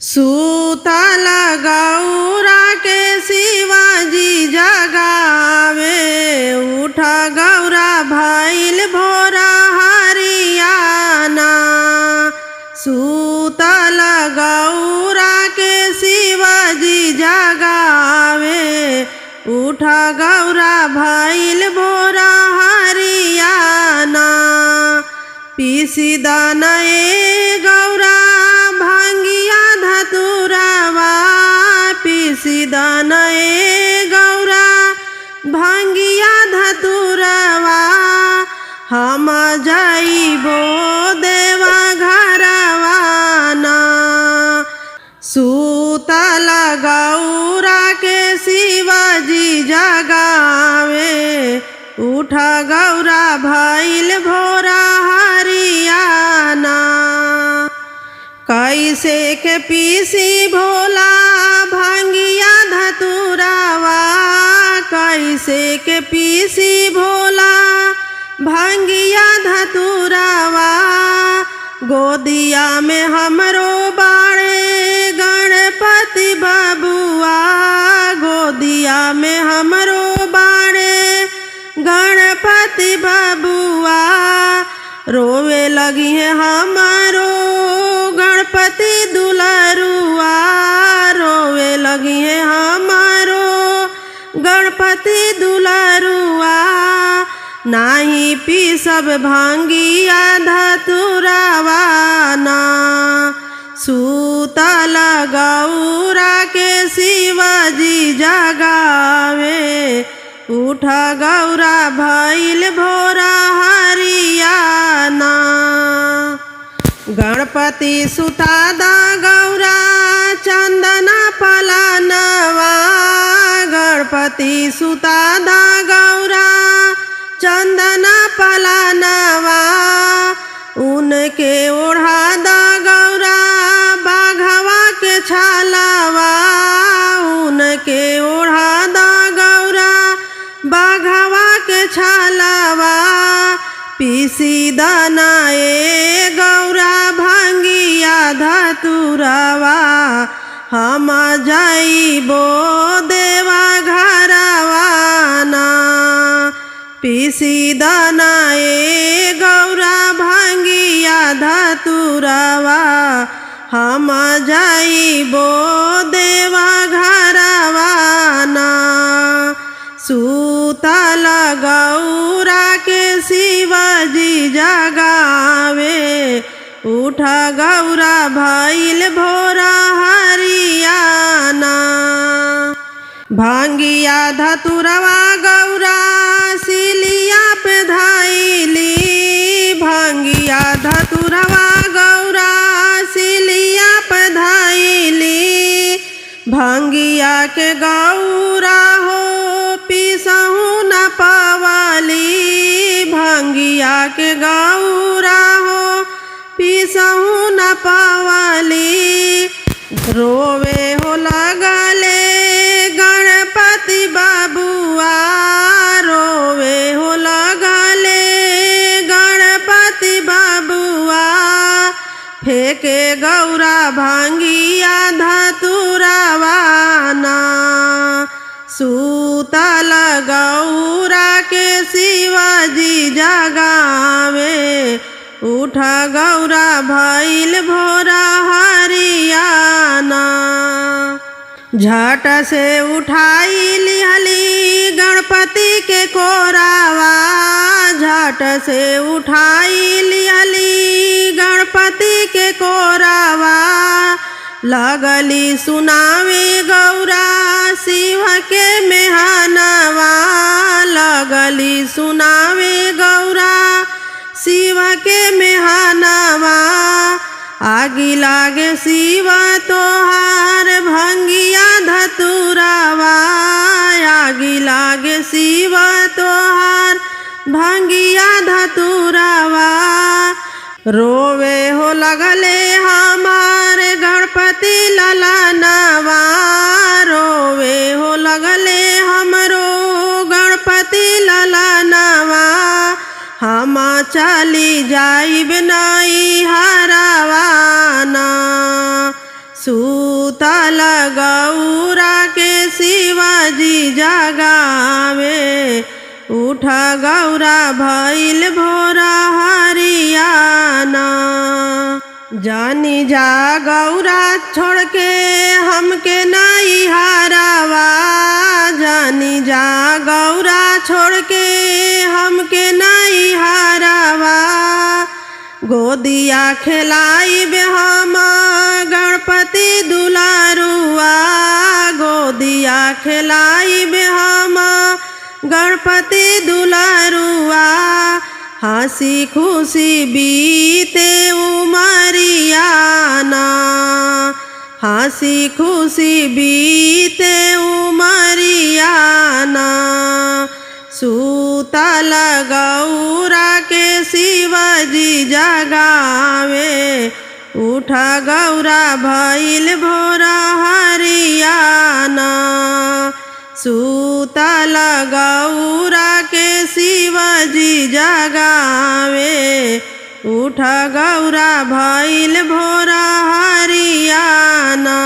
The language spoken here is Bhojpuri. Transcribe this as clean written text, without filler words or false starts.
सूतल गौरा के शिवाजी जगावे, उठ गौरा भइल भोरा हरियाना। सूतल गौरा के शिवाजी जगावे, उठ गौरा भइल भोरा हरियाना। पीसी दानए गौरा भांगिया धतुरवा, पीसी दानए गौरा भांगिया धतुरवा। हम जाइबो देवा घरवाना। सूतल गौरा के शिवाजी जगावे, उठ गौरा भइल भोरा हरियाना। कैसे के पीसी भोला भांगिया धतुरवा, कैसे के पीसी भोला भांगिया धतुरवा। गोदिया में हमरो बाड़े गणपति बबुआ, गोदिया में हमरो बाड़े गणपति बबुआ। रोवे लगी है हमारो गणपति दुलरुआ, रोवे लगी है हमारो गणपति दुलरुआ। नाही पी सब भांगिया धतुरवा ना। सूतल गौरा के शिवाजी जगावे, उठ गौरा भइल भोरा हरियाना। गणपति सुतादा गौरा चंदना पलानवा, गणपति सुतादा गौरा चंदना पलानवा। उनके ओढ़ादा गौरा बाघवा के छालावा, उनके ओढ़ादा गौरा बाघवा के छालावा। पीसी दानए गौरा भांगिया धतुरवा, हम जाइबो देवा घरवाना। पीसी दानए गौरा भांगिया धतुरवा, हम जाइबो देवा घरवाना। सूतल गौरा के शिवाजी जगावे, उठ गौरा भइल भोरा हरियाना। भांगिया धतुरवा गौरा सिलिया पे धाइली, भांगिया धतुरवा गौरा सिलिया पे धाइली। भांगिया के गौरा हो पीसहू न पावाली, भांगिया के गौरा हो पीसहू न पावाली। रोवे हो लगले गणपति बबुआ, रोवे हो लगले गणपति बबुआ। फेंके गौरा भांगिया धतुरवा ना। सूतल गौरा के शिवाजी जगावे, उठ गौरा भइल भोरा हरियाना। झट से उठाई लिहली गणपति के कोरावा, झट से उठाई लिहली गणपति के कोरावा। लगली सुनावे गौरा शिव के मेहनवा, लगली सुनावे गौरा शिव के मेहनवा। आगी लागे शिव तोहार भंगिया धतुरवा, आगी लागे शिव तोहार भंगिया धतुरवा। रोवे हो लगले हमारे गणपति ललनवा, रोवे हो लगले हमरो गणपति ललनवा। हम चली जाइब नई हरवाना। सूतल गौरा के शिवाजी जगावे उठ गौरा भइल भोरा हरियाना। जानी जा गौरा छोड़ के हमके नहीं हारावा, जानी जा गौरा छोड़ के हमके नहीं हारावा। गोदिया खिलाई बे हम गणपति दुलारुआ, गोदिया खिलाई बे हम गणपति दुलारुआ। हंसी खुशी बीते उमरियाना, हंसी खुशी बीते उमरियाना। सूतल गौरा के शिवाजी जगावे उठ गौरा भइल भोरा हरियाना। सूतल गौरा के शिवाजी जगावे उठ गौरा भइल भोरा हरियाना।